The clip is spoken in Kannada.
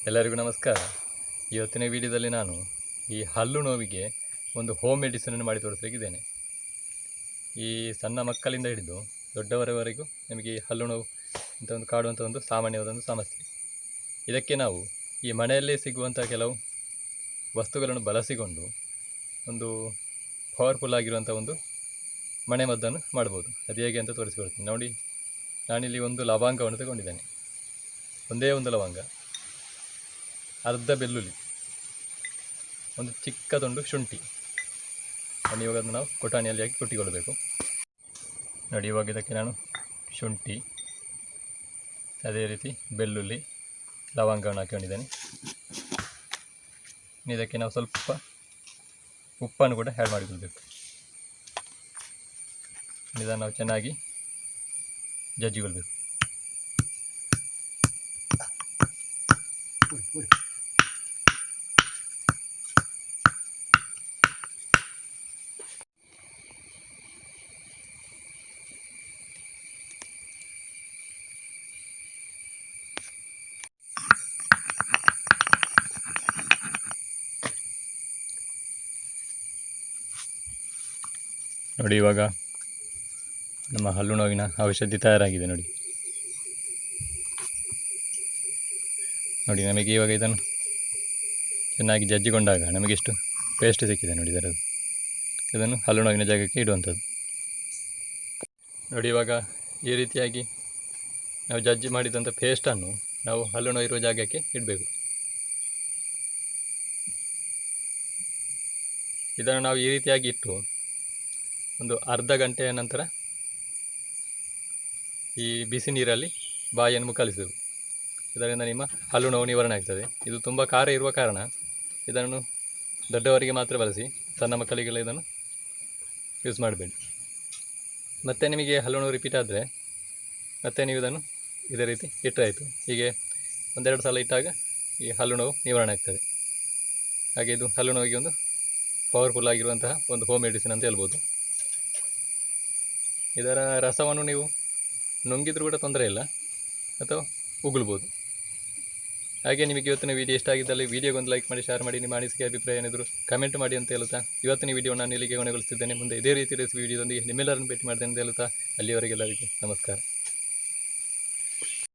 ಎಲ್ಲರಿಗೂ ನಮಸ್ಕಾರ. ಇವತ್ತಿನ ವಿಡಿಯೋದಲ್ಲಿ ನಾನು ಈ ಹಲ್ಲು ನೋವಿಗೆ ಒಂದು ಹೋಮ್ ಮೆಡಿಸಿನನ್ನು ಮಾಡಿ ತೋರಿಸಲಿಕ್ಕಿದ್ದೇನೆ. ಈ ಸಣ್ಣ ಮಕ್ಕಳಿಂದ ಹಿಡಿದು ದೊಡ್ಡವರವರೆಗೂ ನಮಗೆ ಈ ಹಲ್ಲು ನೋವು ಅಂತ ಒಂದು ಕಾಡುವಂಥ ಒಂದು ಸಾಮಾನ್ಯವಾದ ಸಮಸ್ಯೆ. ಇದಕ್ಕೆ ನಾವು ಈ ಮನೆಯಲ್ಲೇ ಸಿಗುವಂಥ ಕೆಲವು ವಸ್ತುಗಳನ್ನು ಬಳಸಿಕೊಂಡು ಒಂದು ಪವರ್ಫುಲ್ ಆಗಿರುವಂಥ ಒಂದು ಮನೆಮದ್ದನ್ನು ಮಾಡ್ಬೋದು. ಅದು ಹೇಗೆ ಅಂತ ತೋರಿಸಿಕೊಡ್ತೀನಿ ನೋಡಿ. ನಾನಿಲ್ಲಿ ಒಂದು ಲವಂಗವನ್ನು ತಗೊಂಡಿದ್ದೇನೆ, ಒಂದೇ ಒಂದು ಲವಂಗ, ಅರ್ಧ ಬೆಳ್ಳುಳ್ಳಿ, ಒಂದು ಚಿಕ್ಕ ತುಂಡು ಶುಂಠಿ. ಇವಾಗ ಅದನ್ನು ನಾವು ಕೊಟಾಣಿಯಲ್ಲಿ ಹಾಕಿ ಕುಟ್ಟಿಕೊಳ್ಬೇಕು ನೋಡಿ. ಇವಾಗ ಇದಕ್ಕೆ ನಾನು ಶುಂಠಿ, ಅದೇ ರೀತಿ ಬೆಳ್ಳುಳ್ಳಿ, ಲವಂಗವನ್ನು ಹಾಕೊಂಡಿದ್ದೇನೆ. ಇದಕ್ಕೆ ನಾವು ಸ್ವಲ್ಪ ಉಪ್ಪನ್ನು ಕೂಡ ಆ್ಯಡ್ ಮಾಡಿಕೊಳ್ಬೇಕು. ಇದನ್ನು ನಾವು ಚೆನ್ನಾಗಿ ಜಜ್ಜಿಕೊಳ್ಬೇಕು. ನೋಡಿ, ಇವಾಗ ನಮ್ಮ ಹಲ್ಲು ನೋವಿನ ಔಷಧಿ ತಯಾರಾಗಿದೆ ನೋಡಿ. ನಮಗೆ ಇವಾಗ ಇದನ್ನು ಚೆನ್ನಾಗಿ ಜಜ್ಜಿಕೊಂಡಾಗ ನಮಗಿಷ್ಟು ಪೇಸ್ಟ್ ಸಿಕ್ಕಿದೆ ನೋಡಿ. ಇದನ್ನು ಹಲ್ಲು ನೋವಿನ ಜಾಗಕ್ಕೆ ಇಡುವಂಥದ್ದು ನೋಡಿ. ಇವಾಗ ಈ ರೀತಿಯಾಗಿ ನಾವು ಜಜ್ಜಿ ಮಾಡಿದಂಥ ಪೇಸ್ಟನ್ನು ನಾವು ಹಲ್ಲು ನೋವು ಇರುವ ಜಾಗಕ್ಕೆ ಇಡಬೇಕು. ಇದನ್ನು ನಾವು ಈ ರೀತಿಯಾಗಿ ಇಟ್ಟು ಒಂದು ಅರ್ಧ ಗಂಟೆಯ ನಂತರ ಈ ಬಿಸಿ ನೀರಲ್ಲಿ ಬಾಯಿಯನ್ನು ಮುಕ್ಕಳಿಸಬೇಕು. ಇದರಿಂದ ನಿಮ್ಮ ಹಲ್ಲು ನೋವು ನಿವಾರಣೆ ಆಗ್ತದೆ. ಇದು ತುಂಬ ಖಾರ ಇರುವ ಕಾರಣ ಇದನ್ನು ದೊಡ್ಡವರಿಗೆ ಮಾತ್ರ ಬಳಸಿ, ಸಣ್ಣ ಮಕ್ಕಳಿಗೆಲ್ಲ ಇದನ್ನು ಯೂಸ್ ಮಾಡಬೇಡಿ. ಮತ್ತು ನಿಮಗೆ ಹಲ್ಲು ನೋವು ರಿಪೀಟ್ ಆದರೆ ಮತ್ತೆ ನೀವು ಇದನ್ನು ಇದೇ ರೀತಿ ಇಟ್ಟರಾಯಿತು. ಹೀಗೆ ಒಂದೆರಡು ಸಲ ಇಟ್ಟಾಗ ಈ ಹಲ್ಲು ನೋವು ನಿವಾರಣೆ ಆಗ್ತದೆ. ಹಾಗೆ ಇದು ಹಲ್ಲು ನೋವಿಗೆ ಒಂದು ಪವರ್ಫುಲ್ ಆಗಿರುವಂತಹ ಒಂದು ಹೋಮ್ ಮೆಡಿಸಿನ್ ಅಂತ ಹೇಳ್ಬೋದು. ಇದರ ರಸವನ್ನು ನೀವು ನುಂಗಿದ್ರೂ ಕೂಡ ತೊಂದರೆ ಇಲ್ಲ, ಅಥವಾ ಉಗುಳ್ಬೋದು. ಹಾಗೆ ನಿಮಗೆ ಇವತ್ತಿನ ವಿಡಿಯೋ ಇಷ್ಟ ಆಗಿದ್ದಲ್ಲಿ ವಿಡಿಯೋಗೊಂದು ಲೈಕ್ ಮಾಡಿ, ಶೇರ್ ಮಾಡಿ, ನಿಮ್ಮ ಅನಿಸಿಕೆ ಅಭಿಪ್ರಾಯ ಏನಿದ್ರು ಕಮೆಂಟ್ ಮಾಡಿ ಅಂತ ಹೇಳುತ್ತಾ ಇವತ್ತಿನ ವಿಡಿಯೋ ನಾನು ಇಲ್ಲಿಗೆ ಕೊನೆಗೊಳಿಸ್ತಿದ್ದೇನೆ. ಮುಂದೆ ಇದೇ ರೀತಿ ವಿಡಿಯೋದೊಂದಿಗೆ ನಿಮ್ಮೆಲ್ಲರನ್ನು ಭೇಟಿ ಮಾಡ್ತೇನೆ ಅಂತ ಹೇಳುತ್ತಾ ಅಲ್ಲಿವರೆಗೆಲ್ಲರಿಗೂ ನಮಸ್ಕಾರ.